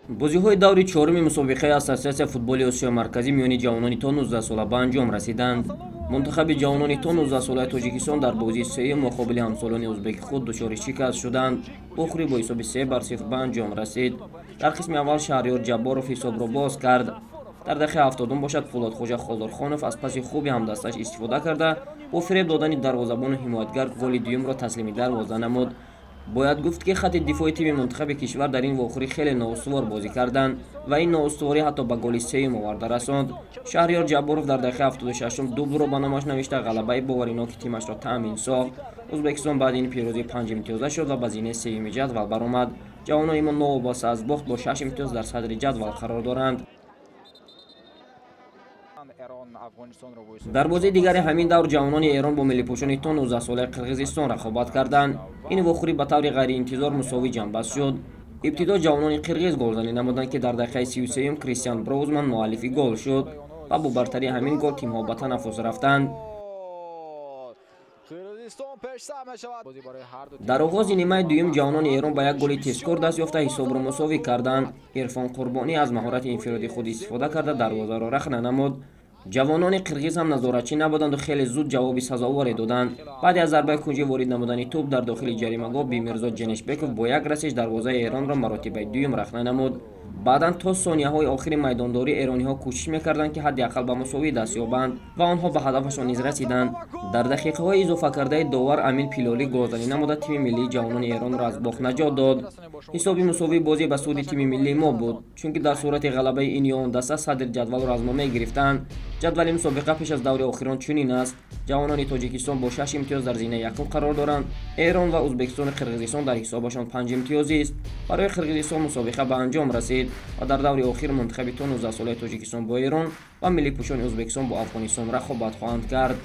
бозиҳои даври чоруми мусобиқаи Ассотсиатсияи футболи Осиёи Марказӣ миёни ҷавонони то 19 сола ба анҷом расиданд. Мунтахаби ҷавонони то 19 солаи Тоҷикистон дар бозии сеюм муқобили ҳамсолони ӯзбеки худ дучори шикаст шуданд. Охирӣ бо ҳисоби 3-0 ба анҷом расид. Дар қисми аввал Шаҳрёр Ҷабборов ҳисобро боз кард. дар дақиқаи 70 бошад Фулодхоҷа Холдорхонов аз паси хуби ҳамдасташ истифода карда бо фиреб додани дарвозабону ҳимоятгар голи дуюмро таслими дарвоза намуд. бояд гуфт ки хатти дифои тими мунтахаби кишвар дар ин вохӯрӣ хеле ноустувор бозӣ карданд ва ин ноустуворӣ ҳатто ба голи сеюм оварда расонд. Шаҳрёр Ҷабборов дар дақиқаи 76 дублро ба номаш навишта ғалабаи бовариноки тимашро таъмин сохт. Ӯзбекистон баъди ин пирӯзӣ 5 имтиёза шуд ва ба зинаи сеюми ҷадвал баромад. ҷавонони мо новобаста аз бохт бо 6 имтиёз дар садри ҷадвал қарор доранд. дар бозии дигаре ҳамин давр ҷавонони Эрон бо миллипӯшони то 19 солаи Қирғизистон рақобат карданд. ин вохӯрӣ ба таври ғайриинтизор мусовӣ ҷанбаст шуд. ибтидо ҷавонони қирғиз голзанӣ намуданд ки дар дақиқаи 33 Кристиан Броузман муаллифи гол шуд ва бо бартарии ҳамин гол тимҳо ба танаффус рафтанд. дар оғози нимаи дуюм ҷавонони Эрон ба як голи тезкор даст ёфта ҳисобро мусовӣ карданд. Ирфон Қурбонӣ аз маҳорати инфироди худ истифода карда дарвозаро рахна намуд. ҷавонони қирғиз ҳам назоратчӣ набуданду хеле зуд ҷавоби сазоворе доданд. баъди аз зарбаи кунҷи ворид намудани тӯб дар дохили ҷаримагоҳ Бимирзо Ҷенишбеков бо як расиш дарвозаи Эронро маротибаи дуюм рахна намуд. баъдан то сонияҳои охири майдондорӣ эрониҳо кӯшиш мекарданд ки ҳадди ақал ба мусовӣ даст ёбанд ва онҳо ба ҳадафашон низ расиданд. дар дақиқаҳои изофакардаи довар Амин Пилолӣ голзанӣ намуда тими миллии ҷавонони Эронро аз бохт наҷот дод. ҳисоби мусовии бозӣ ба суди тими миллии мо буд, чунки дар сурати ғалабаи ин ё он даста садри ҷадвалро аз мо мегирифтанд. ҷадвали мусобиқа пеш аз даври охирон чунин аст. ҷавонони Тоҷикистон бо 6 имтиёз дар зинаи якум қарор доранд. Эрон ва Ӯзбекистони Қирғизистон дар ҳисобашон 5 имтиёзист. барои Қирғизистон мусобиқа ба анҷом расид ва дар даври охир мунтахаби то 19 солаи Тоҷикистон бо Эрон ва миллипӯшони Ӯзбекистон бо Афғонистон рақобат хоҳанд кард.